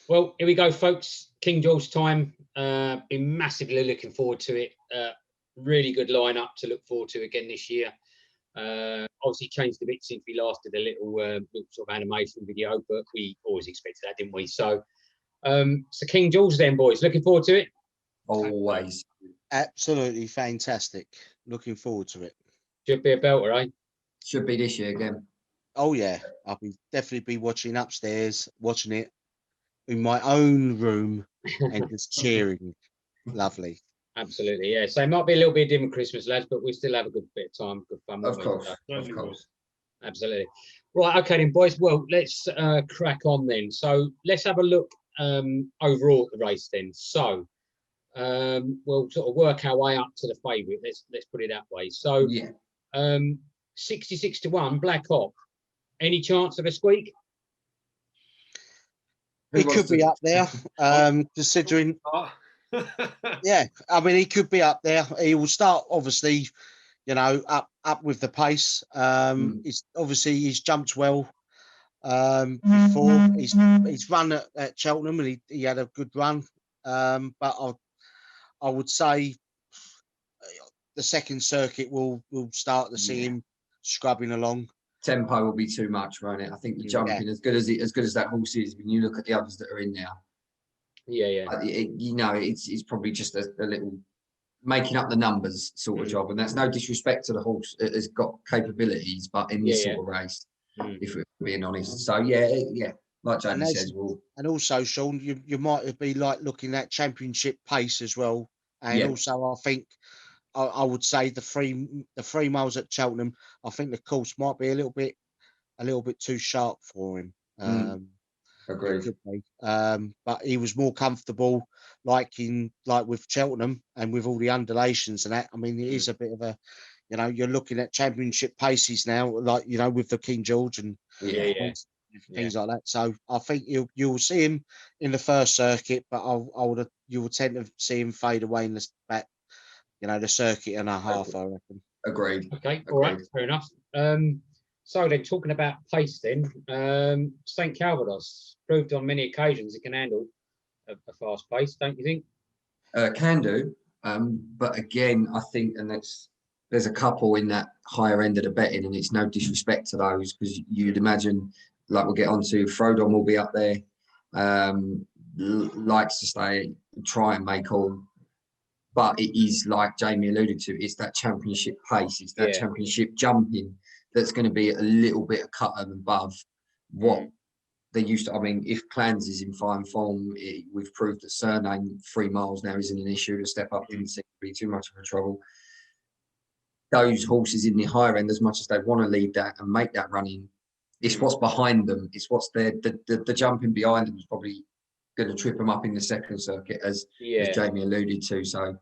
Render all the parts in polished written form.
Well, here we go, folks. King George time. Been massively looking forward to it. Really good lineup to look forward to again this year. Obviously changed a bit since we last did a little sort of animation video, but we always expected that, didn't we? So, so King George then, boys. Looking forward to it. Always. Absolutely fantastic. Looking forward to it. Should be a belter, eh? Should be this year again. Oh yeah, I'll definitely be watching upstairs, watching it in my own room and just cheering. Lovely. Absolutely, yeah. So it might be a little bit different Christmas, lads, but we still have a good bit of time, good fun. Of course, of course. Absolutely. Right, okay then, boys. Well, let's crack on then. So let's have a look overall at the race then. So we'll sort of work our way up to the favourite. Let's put it that way. So yeah, 66-1, Black Hawk. Any chance of a squeak? He could be up there, considering. Yeah, I mean, he could be up there. He will start, obviously, you know, up with the pace. He's jumped well before. He's run at Cheltenham and he had a good run. But I would say the second circuit will start to see him scrubbing along. Tempo will be too much, won't it? I think the jumping, as good as that horse is, when you look at the others that are in there. It's probably just a little making up the numbers sort of job, and that's no disrespect to the horse. It has got capabilities, but in this sort of race, if we're being honest. So like Jamie says, and also Sean, you might be like looking at championship pace as well, and also I think I would say the 3 miles at Cheltenham, I think the course might be a little bit too sharp for him. Agreed. But he was more comfortable, like with Cheltenham and with all the undulations and that. I mean, it is a bit of a, you know, you're looking at championship paces now, like, you know, with the King George and things like that. So I think you'll see him in the first circuit, but you will tend to see him fade away in the back, you know, the circuit and a half, I reckon. Agreed. Okay, all right, fair enough. So then, talking about pace then, St Calvados proved on many occasions it can handle a fast pace, don't you think? Can do, but again, I think, and there's a couple in that higher end of the betting, and it's no disrespect to those, because you'd imagine, like we'll get onto, FRODON will be up there, likes to try and make all, but it is like Jamie alluded to, it's that championship pace, it's that championship jumping that's going to be a little bit of cut above what they used to. I mean, if Clans is in fine form, we've proved that Cyrname 3 miles now isn't an issue. To step up didn't seem to be too much of a trouble. Those horses in the higher end, as much as they want to lead that and make that running, it's what's behind them. It's what's there. The jumping behind them is probably going to trip them up in the second circuit, as Jamie alluded to. So.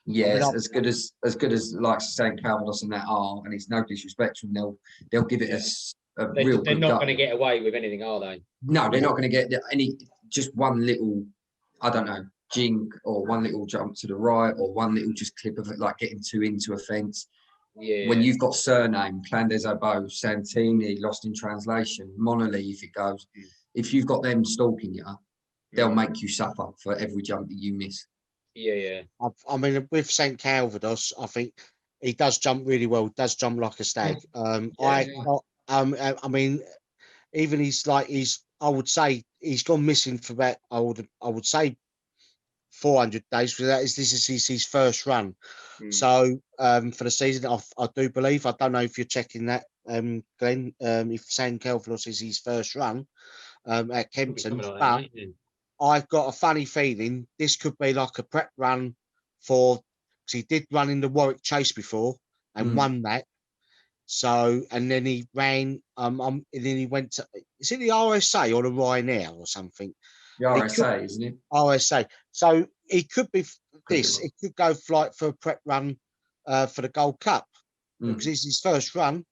Yes, as good as like St Calvados and that are, and it's no disrespect to them, they'll give it a real. They're not going to get away with anything, are they? No, they're not going to get just one little, I don't know, jink, or one little jump to the right, or one little just clip of it, like getting too into a fence. Yeah. When you've got Cyrname, Clan Des Obeaux, Santini, Lost in Translation, Monolith, if it goes, if you've got them stalking you, they'll make you suffer for every jump that you miss. I mean, with St Calvados, I think he does jump really well. Does jump like a stag. I mean, even I would say he's gone missing for about, I would say 400 days. For this is his first run. So for the season, I do believe. I don't know if you're checking that, Glenn. If St Calvados is his first run at Kempton, but. I've got a funny feeling this could be like a prep run because he did run in the Warwick Chase before and won that. So, and then he ran, and then he went to, is it the RSA or the Ryanair or something? The RSA, isn't it? RSA. So he could be it could go for a prep run for the Gold Cup because it's his first run,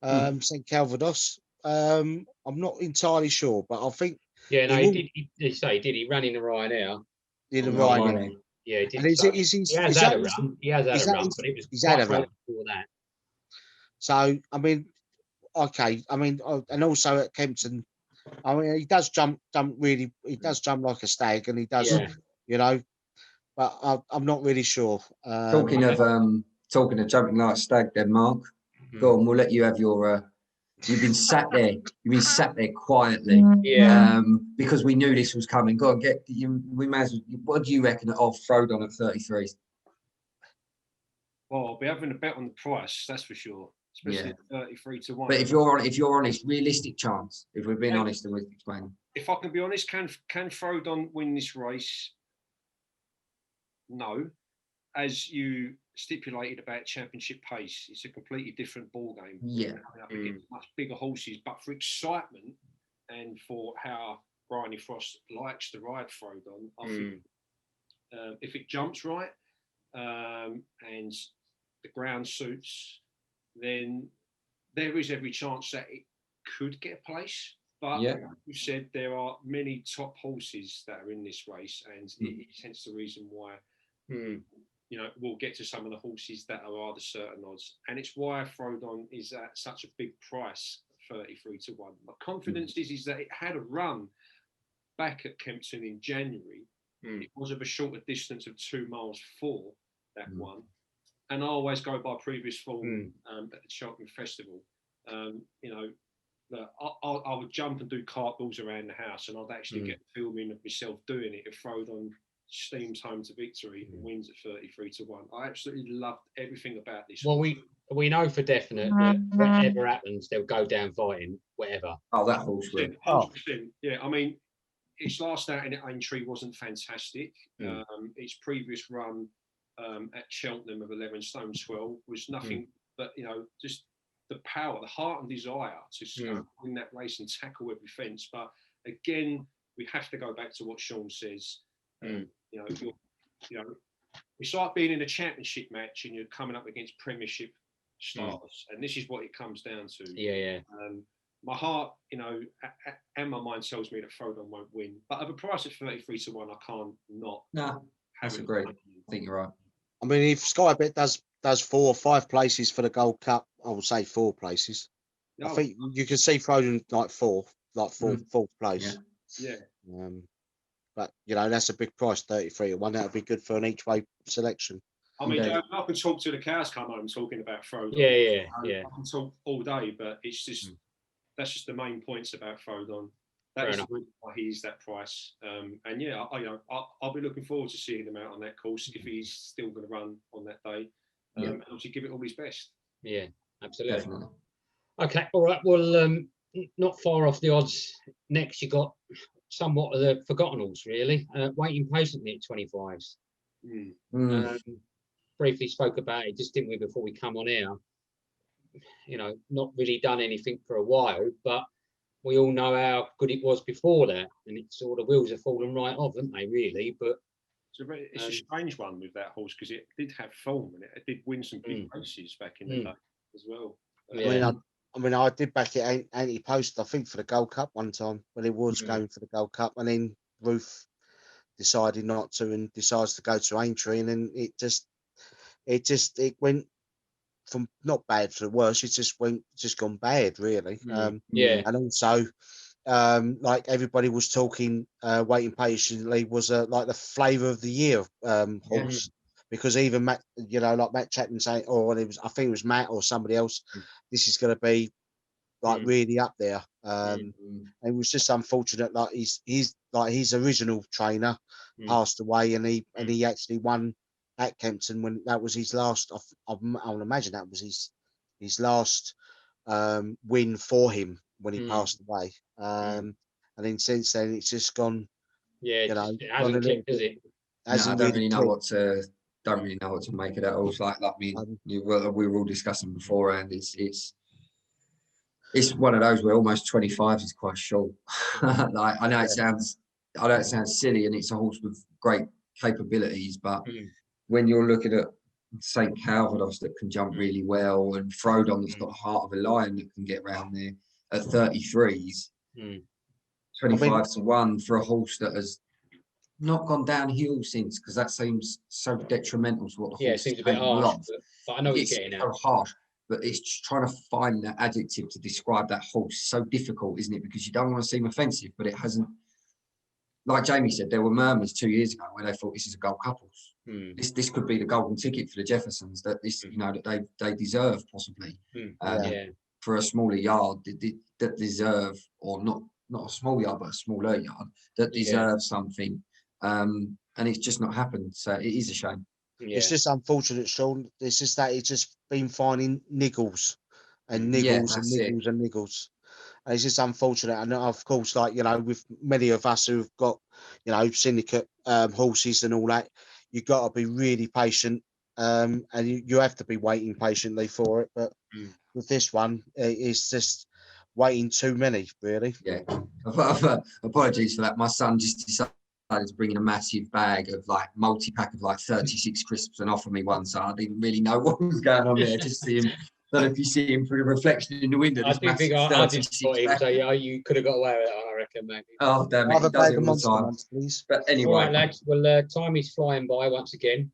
St Calvados. I'm not entirely sure, but I think. Yeah, no, he ran in the Ryanair. In the Ryanair. Yeah, he did. And he has had a run. He has had a run, but it was he's had a run before that. So, I mean, okay. I mean, and also at Kempton, I mean, he does jump really. He does jump like a stag, and he does, you know. But I'm not really sure. Talking of jumping like a stag, then Mark, go on. We'll let you have your. You've been sat there. You've been sat there quietly. Yeah. Because we knew this was coming. Go on, get you. We may as well. What do you reckon of FRODON at 33? Well, I'll be having a bet on the price, that's for sure. Especially at 33 to 1. But if you're honest, realistic chance. If we're being honest, and we're explaining. If I can be honest, can FRODON win this race? No. As you stipulated about championship pace, it's a completely different ball game. Yeah. Up against much bigger horses, but for excitement and for how Bryony Frost likes to ride FRODON, I think if it jumps right and the ground suits, then there is every chance that it could get a place. But like you said, there are many top horses that are in this race, and it's hence the reason why you know, we'll get to some of the horses that are the certain odds, and it's why FRODON is at such a big price, 33 to 1. My confidence is that it had a run back at Kempton in January. It was of a shorter distance of 2 miles for that one, and I always go by previous form at the Cheltenham Festival. You know, that I would jump and do cartwheels around the house, and I'd actually get filming of myself doing it if FRODON steams home to victory and wins at 33 to 1. I absolutely loved everything about this. Well, we know for definite that whatever happens, they'll go down fighting, whatever. Oh, that horse will. 100%. Yeah, I mean, its last outing at Aintree wasn't fantastic. Its previous run at Cheltenham of 11 stone 12 was nothing but, you know, just the power, the heart and desire to win that race and tackle every fence. But again, we have to go back to what Sean says. You know, it's like being in a championship match and you're coming up against Premiership stars, and this is what it comes down to. My heart, you know, and my mind tells me that FRODON won't win, but at a price of 33 to 1, I can't not. No, that's great. I think you're right. I mean, if Sky Bet does 4 or 5 places for the Gold Cup, I would say 4 places. I think you can see FRODON like fourth place. Yeah. But you know, that's a big price, 33 to 1. That would be good for an each way selection. I mean, I can talk to the cows come home talking about FRODON. I can talk all day, but it's just that's just the main points about FRODON. That's why he's that price. And yeah, I'll be looking forward to seeing him out on that course if he's still going to run on that day. And obviously give it all his best. Yeah, absolutely. Definitely. Okay, all right. Well, not far off the odds. Next, you got somewhat of the forgotten horse, really. Waiting patiently at 25s. Briefly spoke about it, just didn't we, before we come on air. You know, not really done anything for a while, but we all know how good it was before that, and it's all the wheels have fallen right off, haven't they, really? But it's a strange one with that horse because it did have form and it did win some big races back in the day as well. I mean, I did back it anti-post, I think, for the Gold Cup one time when it was going for the Gold Cup, and then Ruth decided not to and decides to go to Aintree, and then it went from not bad to worse. It just gone bad, really. And also, like everybody was talking, Waiting Patiently was like the flavour of the year horse. Because even Matt, you know, like Matt Chapman saying, I think it was Matt or somebody else, this is going to be like really up there. It was just unfortunate. Like he's like his original trainer passed away, and he actually won at Kempton when that was his last. I would imagine that was his last win for him when he passed away. And then since then, it's just gone. Yeah, you know, it hasn't clicked, has it? I don't really know what to. Don't really know what to make of that. Horse. Like we were all discussing beforehand. It's one of those where almost 25 is quite short. Like I know it sounds silly, and it's a horse with great capabilities, but when you're looking at St. Calvados that can jump really well, and FRODON that's got the heart of a lion that can get round there at 33s, 25 to 1 for a horse that has not gone downhill since, because that seems so detrimental to what the horse seems a bit harsh, but I know what you're getting at. So harsh. but it's just trying to find that adjective to describe that horse. So difficult, isn't it? Because you don't want to seem offensive, but it hasn't. Like Jamie said, there were murmurs 2 years ago where they thought this is a gold couples. This could be the golden ticket for the Jeffersons, that this, you know, that they deserve possibly. For a smaller yard that deserve, or not a small yard, but a smaller yard that deserves something. And it's just not happened. So it is a shame. It's just unfortunate, Sean. It's just that it's just been finding niggles and niggles and niggles and niggles. And it's just unfortunate. And of course, like, you know, with many of us who've got, you know, syndicate horses and all that, you've got to be really patient. And you have to be waiting patiently for it. But with this one, it's just waiting too many, really. Yeah. Apologies for that. My son just decided to bring in a massive bag of like multi-pack of like 36 crisps and offer me one. So I didn't really know what was going on there. Just see him. Don't know if you see him through the reflection in the window. I do think I did spot him, so yeah, you could have got away with that one, I reckon, maybe. Oh, damn it. He does it all the time. Please. But anyway. All right, lads. Well, time is flying by once again.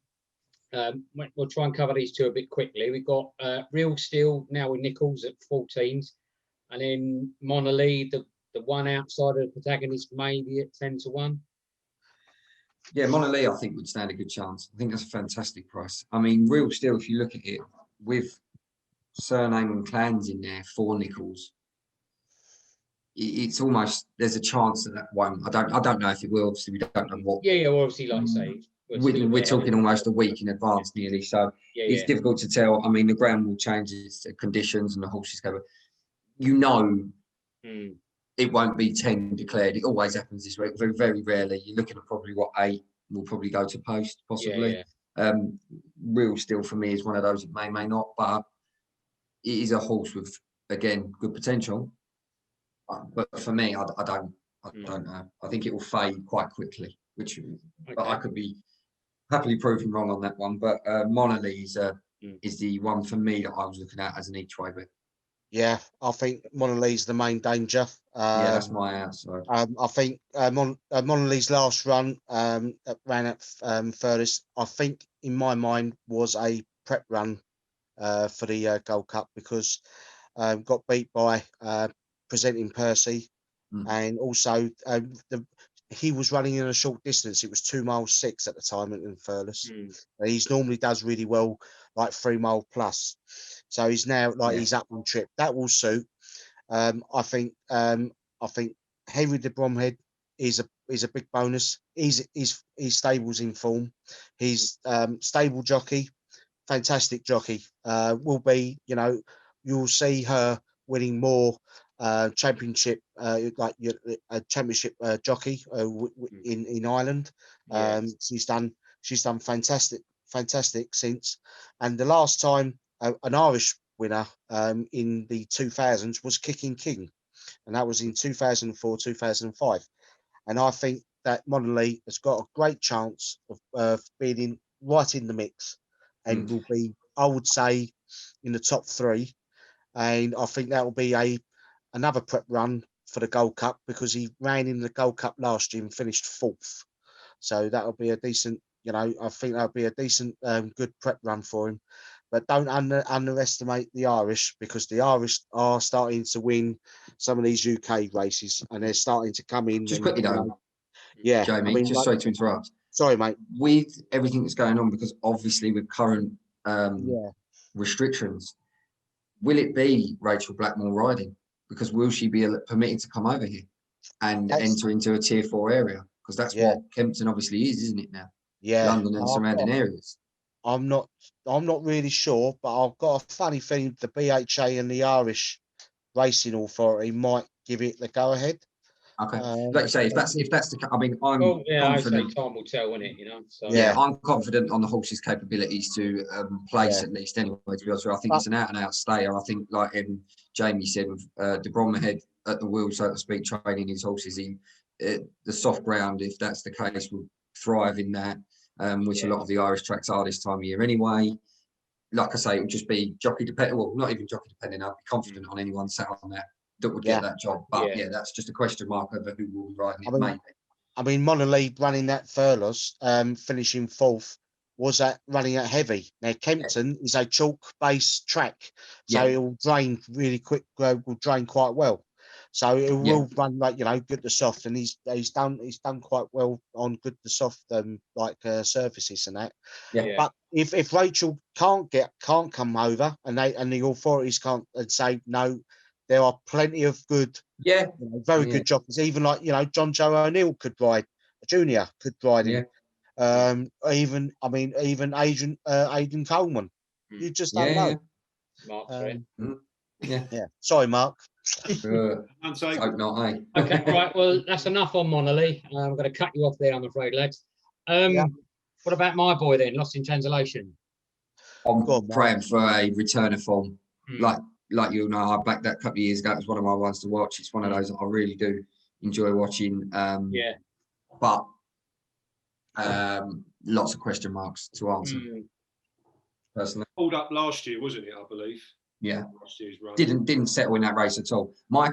We'll try and cover these two a bit quickly. We've got Real Steel now with Nichols at 14s. And then Monolith, the one outside of the protagonist, maybe at 10 to 1. Yeah, Monolith, I think, would stand a good chance. I think that's a fantastic price. I mean, Real Steel, if you look at it, with Cyrname and Clans in there for Nichols, it's almost, there's a chance that won't. I don't know if it will. Obviously, we don't know what. Yeah, well, obviously, like you say, we're talking almost a week in advance nearly, so it's difficult to tell. I mean, the ground will change its conditions and the horses go. You know, it won't be 10 declared. It always happens this week. Very, very rarely. You're looking at probably 8 will probably go to post, possibly. Real Steel for me is one of those that may not, but it is a horse with, again, good potential. But for me, I don't know. I think it will fade quite quickly, but I could be happily proven wrong on that one. But Monolith is the one for me that I was looking at as an each way bet. Yeah, I think Monolith's the main danger. Yeah, that's my outside. I think Monolith's last run that ran at furthest, I think in my mind was a prep run for the Gold Cup, because got beat by Presenting Percy, and also he was running in a short distance. It was 2 miles 6 at the time in furthest. He's normally does really well, like 3 mile plus. So he's now like he's up on trip. That will suit. I think Henry de Bromhead is a big bonus. He's stable's in form. He's stable jockey, fantastic jockey. Will be, you know, you'll see her winning more championship like a championship jockey in Ireland. She's done fantastic since, and the last time an Irish winner in the 2000s was Kicking King, and that was in 2004 2005. And I think that Monolith has got a great chance of being right in the mix, and will be, I would say, in the top 3. And I think that will be another prep run for the Gold Cup, because he ran in the Gold Cup last year and finished 4th. So that'll be a decent, you know, I think that'll be a decent, good prep run for him. But don't underestimate the Irish, because the Irish are starting to win some of these UK races, and they're starting to come in. Just quickly though, Jamie, I mean, just sorry to interrupt. Sorry, mate. With everything that's going on, because obviously with current restrictions, will it be Rachel Blackmore riding? Because will she be permitted to come over here and enter into a tier 4 area? Because that's what Kempton obviously is, isn't it now? Yeah, London and surrounding areas. I'm not really sure, but I've got a funny feeling the BHA and the Irish Racing Authority might give it the go ahead. Okay, like you say, if that's the, I mean, I'm confident. I say time will tell, won't it? You know. So. Yeah, I'm confident on the horse's capabilities to place at least anyway. To be honest with you, I think it's an out-and-out stayer. I think, like Jamie said, with de Bromhead at the wheel, so to speak, training his horses in the soft ground, if that's the case, will thrive in that, which a lot of the Irish tracks are this time of year anyway. Like I say, it would just be jockey dependent. Well, not even jockey dependent. I'd be confident on anyone sat on that would get that job. But that's just a question mark over who will be riding it, maybe. I mean, Monolith running that furlongs, finishing 4th, was at running at heavy. Now Kempton is a chalk-based track, so Yeah. it will drain really quick. Will drain quite well. So it will run like good to soft, and he's done quite well on good to soft surfaces and that. Yeah. But if Rachel can't come over, and the authorities can't and say no, there are plenty of good, very good jockeys. Even John Joe O'Neill could ride, Junior could ride him. Even Aidan Coleman. You just don't know. Mark's right. Yeah. Sorry, Mark. Hope not, eh? Okay, right. Well, that's enough on Monolith. I'm going to cut you off there, I'm afraid, lads. What about my boy then, Lost in Translation? I'm praying for a return of form. Like you know, I backed that a couple of years ago. It was one of my ones to watch. It's one of those that I really do enjoy watching. But lots of question marks to answer. Personally, pulled up last year, wasn't it? I believe. Yeah. Last year's run. Didn't settle in that race at all. My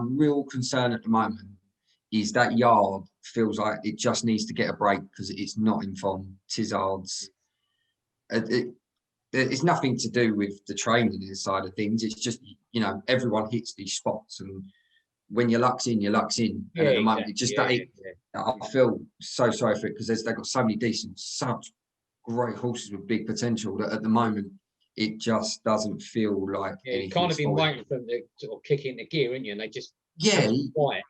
real concern at the moment is that yard feels like it just needs to get a break because it's not in form. Tizards. It's nothing to do with the training side of things. It's just, everyone hits these spots, and when your luck's in, your luck's in. And at the moment, it just I feel so sorry for it because they've got so many such great horses with big potential that at the moment it just doesn't feel like you've kind of been waiting for them to sort of kick into gear, haven't you? And they just quiet.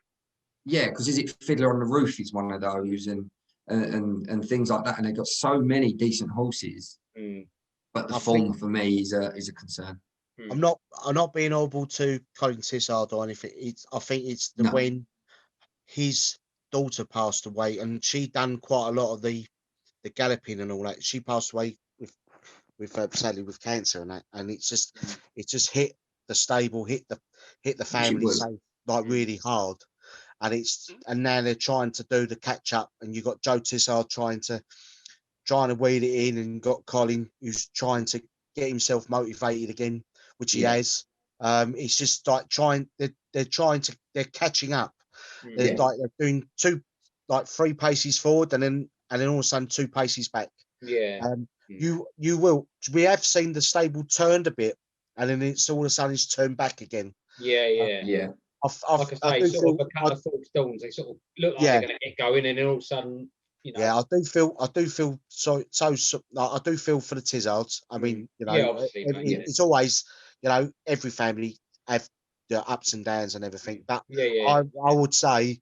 Yeah, because is it Fiddler on the Roof is one of those, and things like that, and they've got so many decent horses. But the form for me is a concern. I'm not being horrible to Colin Tissard or anything. I think it's when his daughter passed away, and she done quite a lot of the galloping and all that. She passed away sadly with cancer and that, and it just hit the stable, hit the family so really hard. And now they're trying to do the catch up, and you've got Joe Tissard trying to weed it in, and got Colin who's trying to get himself motivated again, which he has. It's just like they're catching up. They're doing 3 paces forward, and then all of a sudden 2 paces back. We have seen the stable turned a bit, and then it's all of a sudden it's turned back again. Like I say, sort of a couple of false dawns. They sort of look like they're going to get going, and then all of a sudden, I do feel I do feel for the Tizards. I mean, obviously, it's always, every family have the ups and downs and everything. But I would say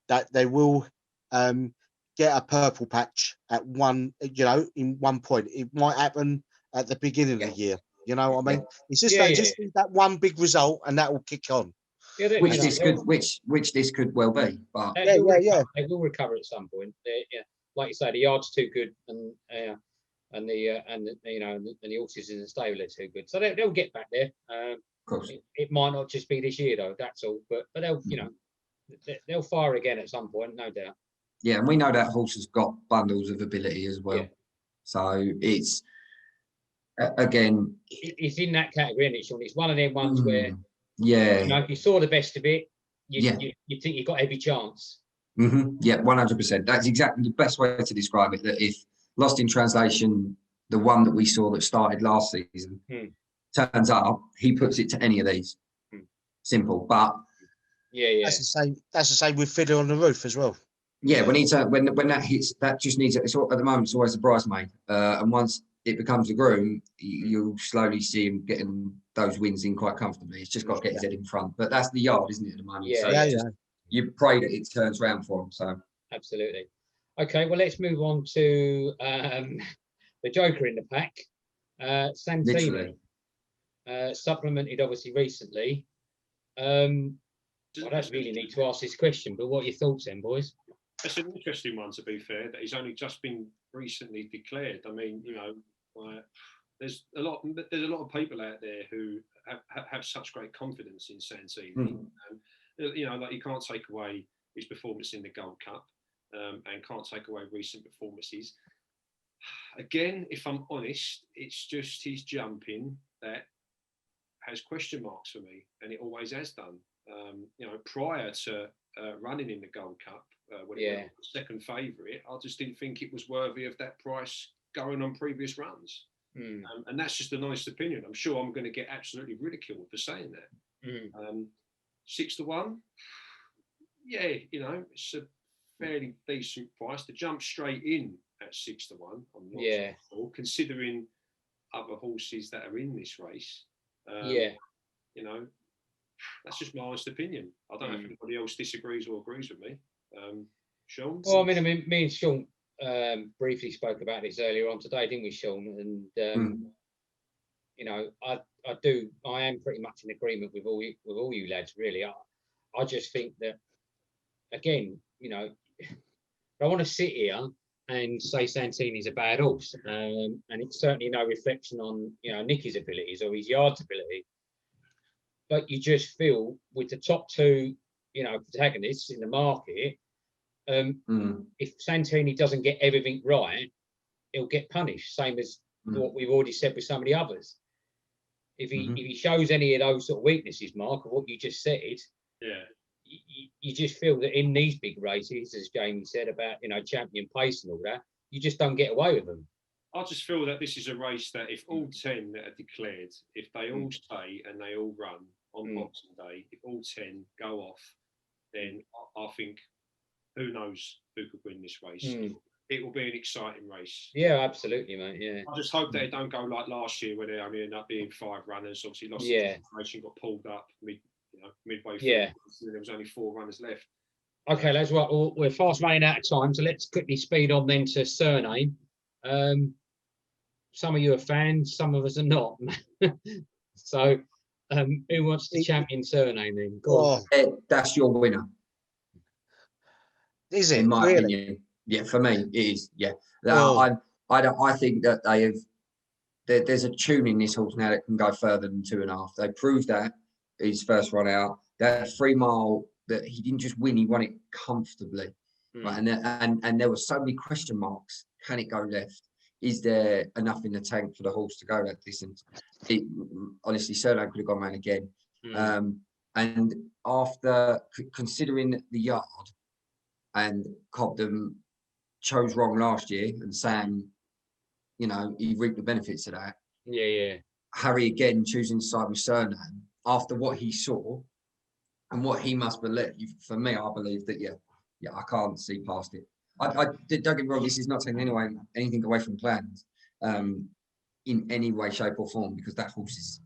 that they will get a purple patch at one, in one point. It might happen at the beginning of the year. You know what I mean? It's just they just need that one big result, and that will kick on. Which this could well be, but they will recover at some point. Like you say, the yard's too good, and the horses in the stable are too good, so they'll get back there. Of course, it might not just be this year though. That's all, but they'll fire again at some point, no doubt. Yeah, and we know that horse has got bundles of ability as well. So it's again, it's in that category, isn't it, Sean? It's one of them ones where. If you saw the best of it, you think you've got every chance. Yeah, 100%. That's exactly the best way to describe it. That if Lost in Translation, the one that we saw that started last season, turns up, he puts it to any of these. Simple, but that's the same with Fiddler on the Roof as well. Yeah, when that hits, that just needs it. At the moment, it's always a bridesmaid, and once it becomes a groom, you'll slowly see him getting those wins in quite comfortably. He's just got to get his head in front. But that's the yard, isn't it, at the moment? You pray that it turns around for him. So absolutely. Okay, well, let's move on to the Joker in the pack, Santini. Supplemented, obviously, recently. I don't really need to ask this question, but what are your thoughts then, boys? It's an interesting one, to be fair, that he's only just been recently declared. I mean, there's a lot of people out there who have such great confidence in Santini. Like you can't take away his performance in the Gold Cup, and can't take away recent performances. Again, if I'm honest, it's just his jumping that has question marks for me, and it always has done. Prior to running in the Gold Cup, what it was, second favourite. I just didn't think it was worthy of that price going on previous runs. And that's just an honest opinion. I'm sure I'm going to get absolutely ridiculed for saying that. 6 to 1, yeah, you know, it's a fairly decent price to jump straight in at 6 to 1. I'm not sure, considering other horses that are in this race. You know, that's just my honest opinion. I don't know if anybody else disagrees or agrees with me. Sean? Well, I mean, me and Sean briefly spoke about this earlier on today, didn't we, Sean? And you know, I am pretty much in agreement with all you lads. Really, I just think that, again, you know, I want to sit here and say Santini's a bad horse, and it's certainly no reflection on, you know, Nicky's abilities or his yard's ability. But you just feel with the top two, you know, protagonists in the market, if Santini doesn't get everything right, he'll get punished. Same as what we've already said with some of the others. If he shows any of those sort of weaknesses, Mark, of what you just said, you just feel that in these big races, as Jamie said about, you know, champion pace and all that, you just don't get away with them. I just feel that this is a race that if all 10 that are declared, if they all stay and they all run on Boxing Day, if all 10 go off, then I think who knows who could win this race. It will be an exciting race. Yeah, absolutely, mate. Yeah. I just hope that it don't go like last year where they only ended up being 5 runners. Obviously lost the information, got pulled up midway through. And there was only 4 runners left. Okay, lads, well, we're fast running out of time, so let's quickly speed on then to Cyrname. Some of you are fans, some of us are not. So, who wants to champion Cyrname then? Go on. That's your winner. Is it? In my really? opinion. Yeah, for me, it is. Yeah. I think that they have, there's a tune in this horse now that can go further than 2.5. They proved that his first run out. That 3 mile, that he didn't just win, he won it comfortably. Right? And there were so many question marks. Can it go left? Is there enough in the tank for the horse to go that distance? Honestly, Cyrname could have gone round again. And after considering the yard, and Cobden chose wrong last year, and Sam, you know, he reaped the benefits of that. Harry again choosing to side with Cyrname after what he saw and what he must believe. For me, I believe that I can't see past it. I don't get me wrong, this is not taking anything away from Clans in any way, shape, or form, because that horse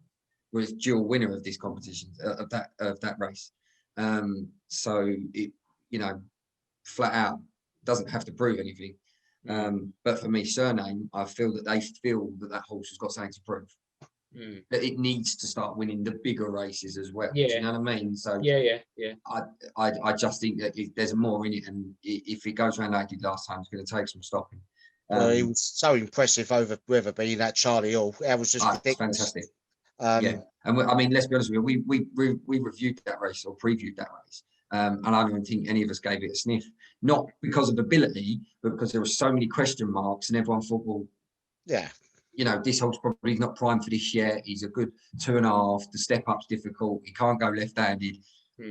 was dual winner of this competition, of that race. So it, you know, flat out doesn't have to prove anything. But for me, Cyrname, I feel that they feel that horse has got something to prove. That it needs to start winning the bigger races as well. Do you know what I mean? So I just think that there's more in it, and if it goes around like it did last time, it's going to take some stopping. He was so impressive over whoever being that Charlie Hall. That was just fantastic. And I mean, let's be honest with you, we reviewed that race or previewed that race, and I don't even think any of us gave it a sniff. Not because of ability, but because there were so many question marks, and everyone thought, well, you know, this horse probably not primed for this yet. He's a good 2.5. The step up's difficult. He can't go left-handed.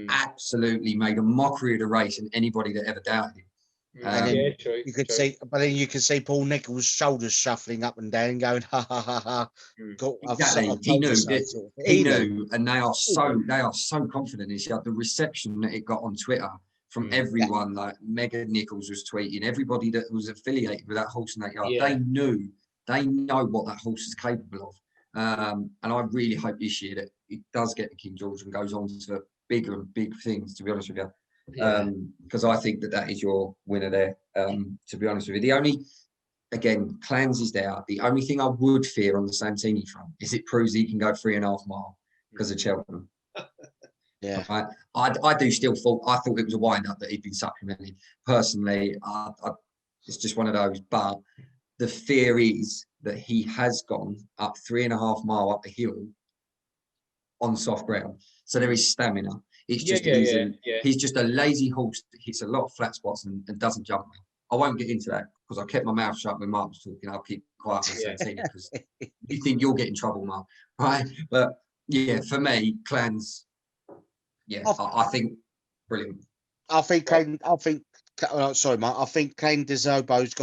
Absolutely made a mockery of the race and anybody that ever doubted him. True. You could see, but then you can see Paul Nicholls' shoulders shuffling up and down, going ha ha ha ha. Exactly. He knew, and they are so confident. It's like the reception that it got on Twitter from everyone. Like Megan Nichols was tweeting, everybody that was affiliated with that horse in that yard. They know what that horse is capable of. And I really hope this year that it does get to King George and goes on to bigger and big things, to be honest with you. Because I think that is your winner there, to be honest with you. The only, again, Clans is there. The only thing I would fear on the Santini front is it proves he can go 3.5 mile because of Cheltenham. Right? I do still I thought it was a wind-up that he'd been supplemented. Personally, it's just one of those. But the fear is that he has gone up 3.5 mile up the hill on soft ground. So there is stamina. It's just he's just a lazy horse that hits a lot of flat spots and doesn't jump well. I won't get into that because I kept my mouth shut when Mark was talking. I'll keep quiet on Santini because you think you'll get in trouble, Mark. Right? But yeah, for me, Clans, I think brilliant. I think sorry, Mike. I think Clan Des Obeaux's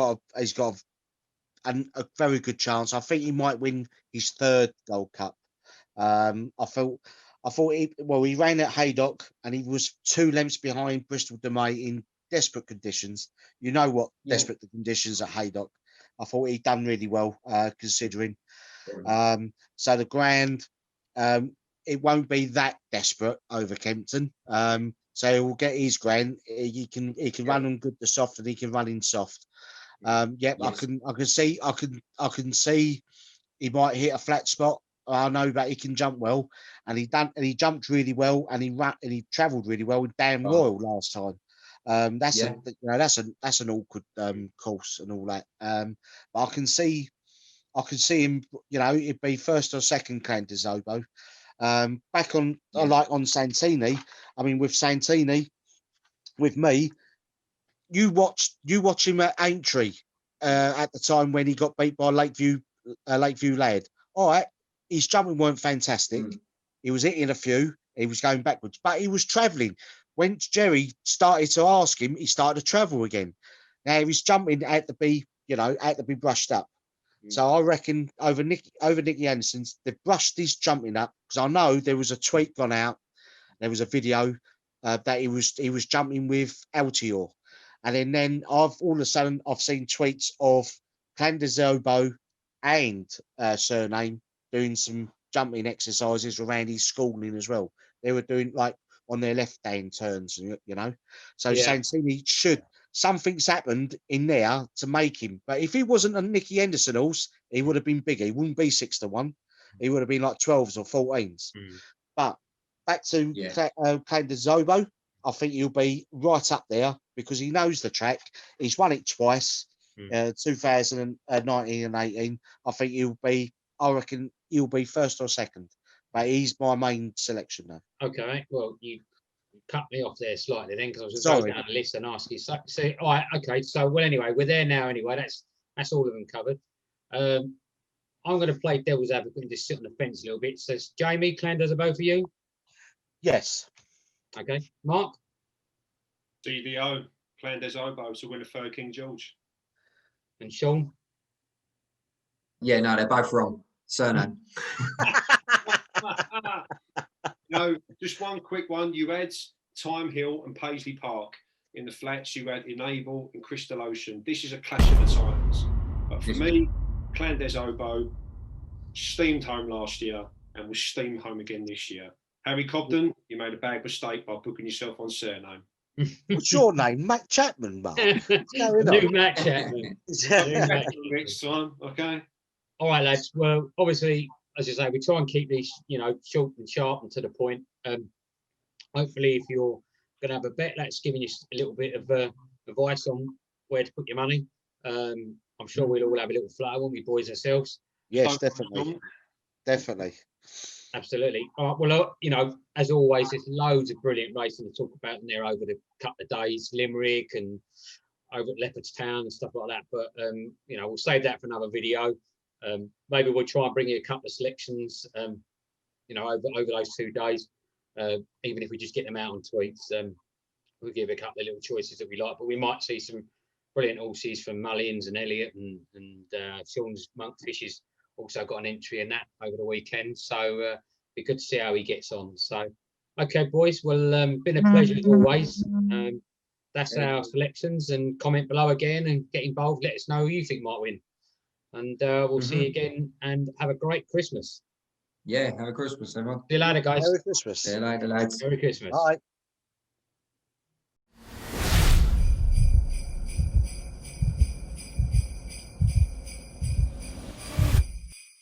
got a very good chance. I think he might win his 3rd Gold Cup. I thought he ran at Haydock and he was 2 lengths behind Bristol de Mai in desperate conditions. You know what desperate the conditions at Haydock. I thought he'd done really well considering. So the Grand, it won't be that desperate over Kempton. So he'll get his Grand. He can run on good the soft and he can run in soft. Yes. I can see he might hit a flat spot. I know that he can jump well, and he jumped really well, and he travelled really well with Dan Royal last time. That's an awkward course and all that. But I can see him. It'd be 1st or 2nd Clan Des Obeaux. Back on on Santini. I mean, with Santini, with me, you watch him at Aintree at the time when he got beat by Lakeview Lad. All right, his jumping weren't fantastic. He was hitting a few. He was going backwards, but he was travelling. When Jerry started to ask him, he started to travel again. Now his jumping had to be brushed up. So I reckon over Nicky Anderson's, they've brushed his jumping up, because I know there was a tweet gone out. There was a video that he was jumping with Altior. And then all of a sudden I've seen tweets of Clan Des Obeaux and Cyrname doing some jumping exercises around his schooling as well. They were doing like on their left-hand turns, So Santini something's happened in there to make him. But if he wasn't a Nicky Henderson horse, he would have been bigger. He wouldn't be 6-1. He would have been like 12s or 14s. But back to Clan Des Obeaux, I think he'll be right up there because he knows the track. He's won it twice, 2019 and 18. I reckon he'll be 1st or 2nd. But he's my main selection now. Okay, well, you cut me off there slightly then, because I was going to go down the list and ask you. So all right, okay. So, well, anyway, we're there now anyway. That's all of them covered. I'm going to play devil's advocate and just sit on the fence a little bit. So, Jamie, Clan Des Obeaux for you? Yes. Okay. Mark? DDO, Clan Des Obeaux to win a 3rd King George. And Sean? Yeah, no, they're both wrong. Cyrname. No, just one quick one. You had Time Hill and Paisley Park in the flats. You had Enable and Crystal Ocean. This is a clash of the titans. But for me, Clan Des Obeaux steamed home last year and will steam home again this year. Harry Cobden, you made a bad mistake by booking yourself on Cyrname. What's your name? Matt Chapman, Mark. New Matt Chapman. Next time, okay? All right, lads. Well, obviously, as I say, we try and keep these, short and sharp and to the point. Hopefully, if you're going to have a bet, that's giving you a little bit of advice on where to put your money. I'm sure we'll all have a little flutter, won't we, boys, ourselves? Yes, definitely. Definitely. Absolutely. All right, well, as always, there's loads of brilliant racing to talk about in there over the couple of days, Limerick and over at Leopardstown and stuff like that. But, we'll save that for another video. Maybe we'll try and bring you a couple of selections, over those 2 days. Even if we just get them out on tweets, we'll give a couple of little choices that we like. But we might see some brilliant horses from Mullins and Elliott and Sean's Monkfish has also got an entry in that over the weekend. So be good to see how he gets on. So, okay, boys. Well, been a pleasure as always. That's our selections, and comment below again and get involved. Let us know who you think might win. And we'll see you again and have a great Christmas. Yeah, have a Christmas, everyone. See you later, guys. Merry Christmas. See you later, lads. Merry Christmas. Bye.